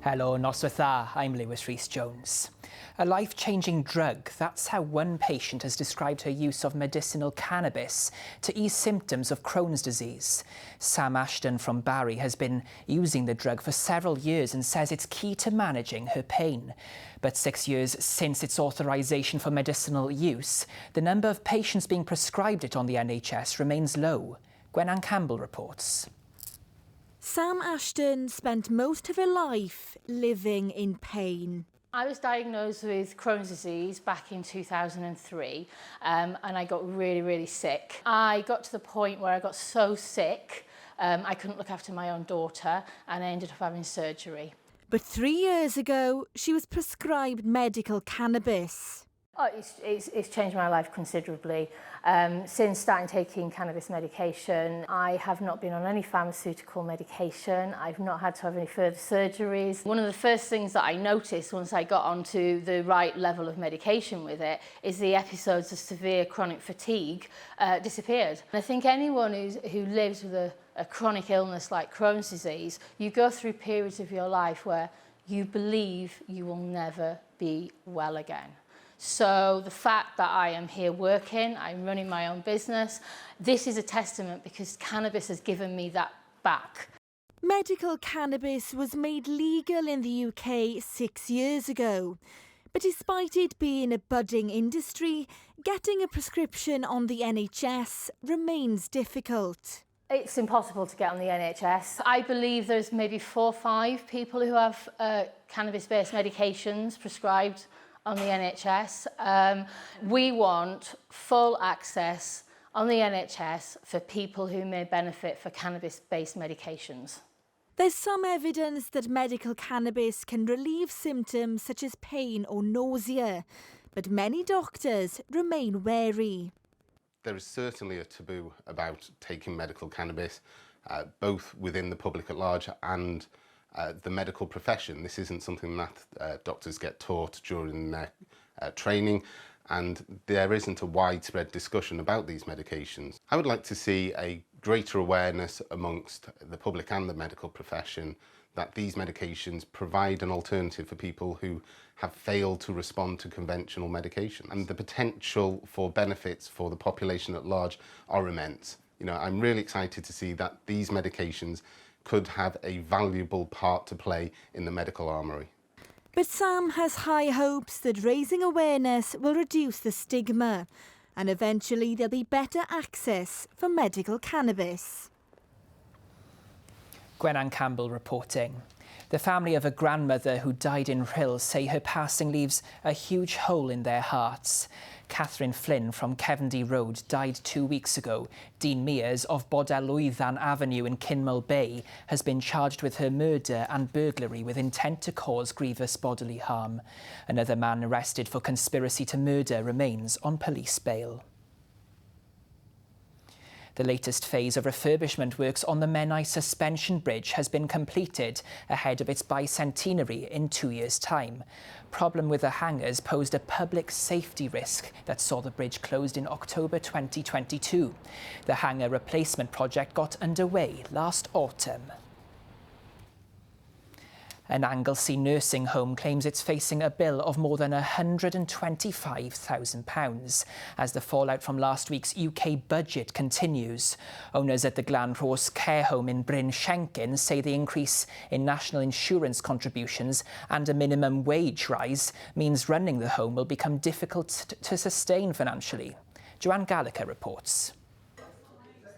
Hello, noswaith dda. I'm Rhys Jones. A life-changing drug, that's how one patient has described her use of medicinal cannabis to ease symptoms of Crohn's disease. Sam Ashton from Barry has been using the drug for several years and says it's key to managing her pain. But 6 years since its authorisation for medicinal use, the number of patients being prescribed it on the NHS remains low. Gwenann Campbell reports. Sam Ashton spent most of her life living in pain. I was diagnosed with Crohn's disease back in 2003 and I got really sick. I got to the point where I got so sick I couldn't look after my own daughter and I ended up having surgery. But 3 years ago, she was prescribed medical cannabis. Oh, it's changed my life considerably. Since starting taking cannabis medication, I have not been on any pharmaceutical medication. I've not had to have any further surgeries. One of the first things that I noticed once I got onto the right level of medication with it is the episodes of severe chronic fatigue disappeared. And I think anyone who lives with a chronic illness like Crohn's disease, you go through periods of your life where you believe you will never be well again. So the fact that I am here working, I'm running my own business, this is a testament because cannabis has given me that back. Medical cannabis was made legal in the UK 6 years ago. But despite it being a budding industry, getting a prescription on the NHS remains difficult. It's impossible to get on the NHS. I believe there's maybe 4 or 5 people who have cannabis-based medications prescribed on the NHS. We want full access on the NHS for people who may benefit for cannabis-based medications. There's some evidence that medical cannabis can relieve symptoms such as pain or nausea, but many doctors remain wary. There is certainly a taboo about taking medical cannabis, both within the public at large and the medical profession. This isn't something that doctors get taught during their training, and there isn't a widespread discussion about these medications. I would like to see a greater awareness amongst the public and the medical profession that these medications provide an alternative for people who have failed to respond to conventional medication. And the potential for benefits for the population at large are immense. You know, I'm really excited to see that these medications could have a valuable part to play in the medical armoury. But Sam has high hopes that raising awareness will reduce the stigma and eventually there'll be better access for medical cannabis. Gwenann Campbell reporting. The family of a grandmother who died in Rhys say her passing leaves a huge hole in their hearts. Catherine Flynn from Cefndy Road died 2 weeks ago. Dean Mears of Bodelwyddan Avenue in Kinmel Bay has been charged with her murder and burglary with intent to cause grievous bodily harm. Another man arrested for conspiracy to murder remains on police bail. The latest phase of refurbishment works on the Menai Suspension Bridge has been completed ahead of its bicentenary in 2 years' time. Problem with the hangars posed a public safety risk that saw the bridge closed in October 2022. The hangar replacement project got underway last autumn. An Anglesey nursing home claims it's facing a bill of more than £125,000 as the fallout from last week's UK budget continues. Owners at the Glanrhos care home in Bryn Shenkin say the increase in national insurance contributions and a minimum wage rise means running the home will become difficult to sustain financially. Joanne Gallagher reports.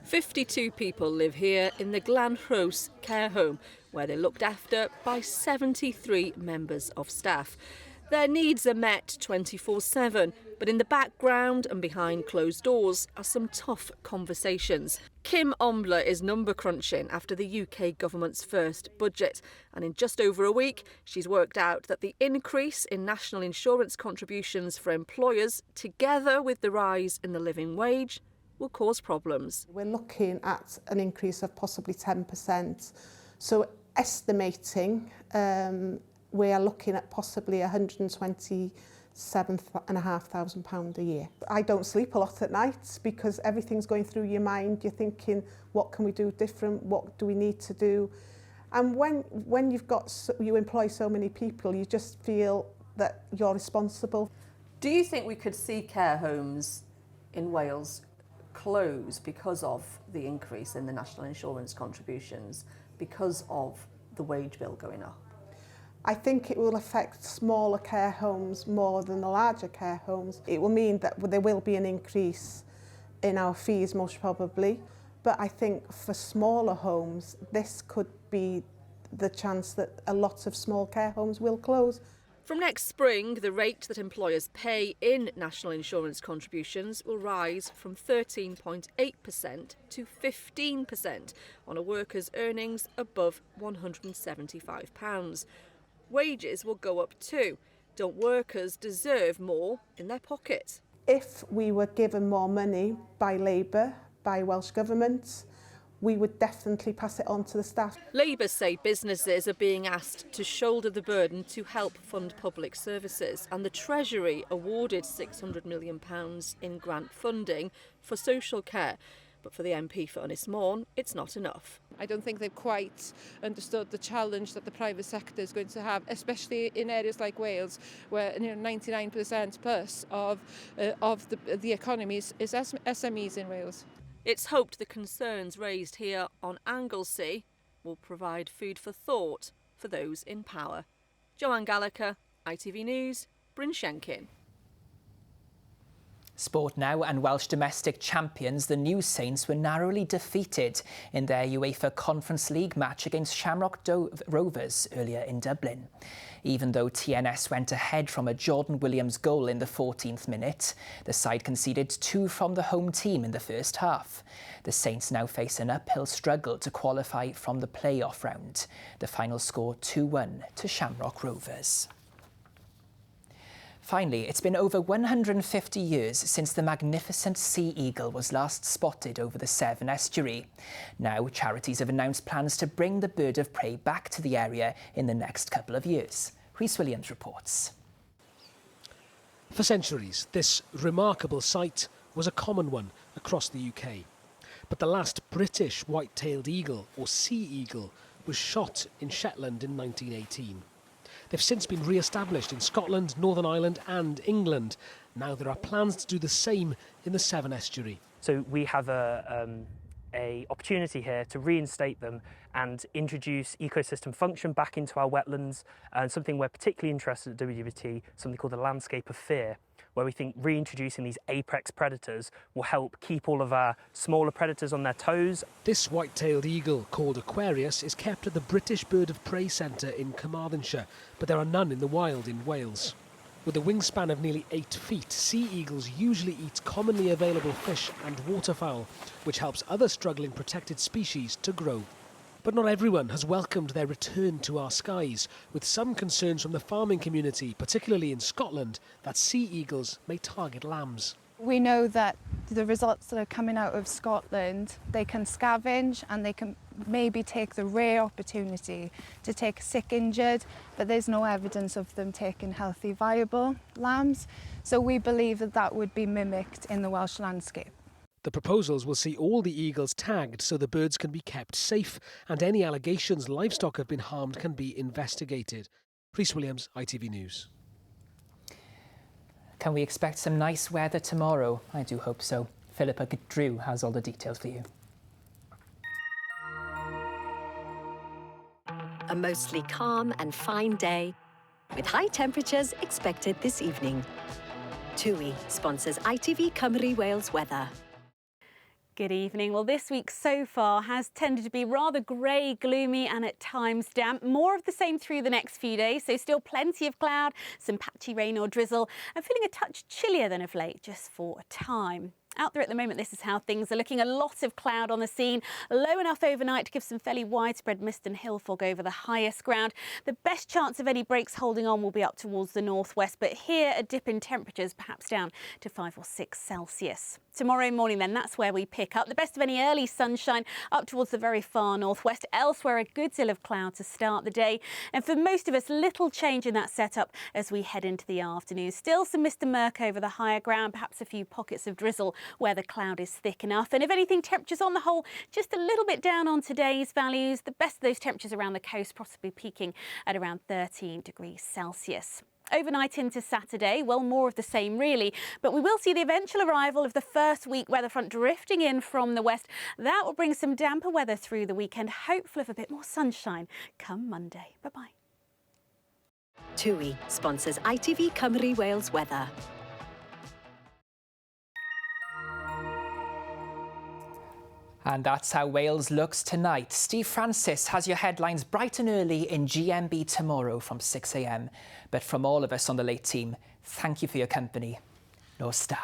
52 people live here in the Glanrhos care home, where they're looked after by 73 members of staff. Their needs are met 24/7, but in the background and behind closed doors are some tough conversations. Kim Ombler is number crunching after the UK government's first budget, and in just over a week she's worked out that the increase in national insurance contributions for employers, together with the rise in the living wage, will cause problems. We're looking at an increase of possibly 10%. So estimating, we are looking at possibly £127,500 a year. I don't sleep a lot at night because everything's going through your mind. You're thinking, what can we do different? What do we need to do? And when you employ so many people, you just feel that you're responsible. Do you think we could see care homes in Wales close because of the increase in the national insurance contributions, because of the wage bill going up? I think it will affect smaller care homes more than the larger care homes. It will mean that there will be an increase in our fees, most probably. But I think for smaller homes, this could be the chance that a lot of small care homes will close. From next spring, the rate that employers pay in national insurance contributions will rise from 13.8% to 15% on a worker's earnings above £175. Wages will go up too. Don't workers deserve more in their pocket? If we were given more money by Labour, by Welsh Government, we would definitely pass it on to the staff. Labour say businesses are being asked to shoulder the burden to help fund public services, and the Treasury awarded £600 million in grant funding for social care. But for the MP for Ynys Môn, it's not enough. I don't think they've quite understood the challenge that the private sector is going to have, especially in areas like Wales, where 99% plus of the economy is SMEs in Wales. It's hoped the concerns raised here on Anglesey will provide food for thought for those in power. Joanne Gallagher, ITV News, Bryn Shenkin. Sport now, and Welsh domestic champions, the New Saints, were narrowly defeated in their UEFA Conference League match against Shamrock Rovers earlier in Dublin. Even though TNS went ahead from a Jordan Williams goal in the 14th minute, the side conceded 2 from the home team in the first half. The Saints now face an uphill struggle to qualify from the playoff round. The final score 2-1 to Shamrock Rovers. Finally, it's been over 150 years since the magnificent sea eagle was last spotted over the Severn estuary. Now, charities have announced plans to bring the bird of prey back to the area in the next couple of years. Rhys Williams reports. For centuries, this remarkable sight was a common one across the UK. But the last British white-tailed eagle, or sea eagle, was shot in Shetland in 1918. They've since been re-established in Scotland, Northern Ireland and England. Now there are plans to do the same in the Severn estuary. So we have a opportunity here to reinstate them and introduce ecosystem function back into our wetlands, and something we're particularly interested in at WWT, something called the landscape of fear, where we think reintroducing these apex predators will help keep all of our smaller predators on their toes. This white-tailed eagle, called Aquarius, is kept at the British Bird of Prey Centre in Carmarthenshire, but there are none in the wild in Wales. With a wingspan of nearly 8 feet, sea eagles usually eat commonly available fish and waterfowl, which helps other struggling protected species to grow. But not everyone has welcomed their return to our skies, with some concerns from the farming community, particularly in Scotland, that sea eagles may target lambs. We know that the results that are coming out of Scotland, they can scavenge and they can maybe take the rare opportunity to take sick, injured, but there's no evidence of them taking healthy, viable lambs. So we believe that that would be mimicked in the Welsh landscape. The proposals will see all the eagles tagged so the birds can be kept safe, and any allegations livestock have been harmed can be investigated. Rhys Williams, ITV News. Can we expect some nice weather tomorrow? I do hope so. Philippa Drew has all the details for you. A mostly calm and fine day, with high temperatures expected this evening. TUI sponsors ITV Cymru Wales weather. Good evening. Well, this week so far has tended to be rather grey, gloomy and at times damp. More of the same through the next few days, so still plenty of cloud, some patchy rain or drizzle, and feeling a touch chillier than of late, just for a time. Out there at the moment, this is how things are looking. A lot of cloud on the scene, low enough overnight to give some fairly widespread mist and hill fog over the highest ground. The best chance of any breaks holding on will be up towards the northwest, but here a dip in temperatures, perhaps down to 5 or 6 Celsius. Tomorrow morning then, that's where we pick up. The best of any early sunshine up towards the very far northwest. Elsewhere, a good deal of cloud to start the day. And for most of us, little change in that setup as we head into the afternoon. Still some mist and murk over the higher ground, perhaps a few pockets of drizzle where the cloud is thick enough. And if anything, temperatures on the whole just a little bit down on today's values. The best of those temperatures around the coast, possibly peaking at around 13 degrees Celsius. Overnight into Saturday, well, more of the same really, but we will see the eventual arrival of the first week weather front drifting in from the west. That will bring some damper weather through the weekend, hopeful of a bit more sunshine come Monday. Bye-bye. TUI sponsors ITV Cymru Wales weather. And that's how Wales looks tonight. Steve Francis has your headlines bright and early in GMB tomorrow from 6 a.m. But from all of us on the late team, thank you for your company. Nos da.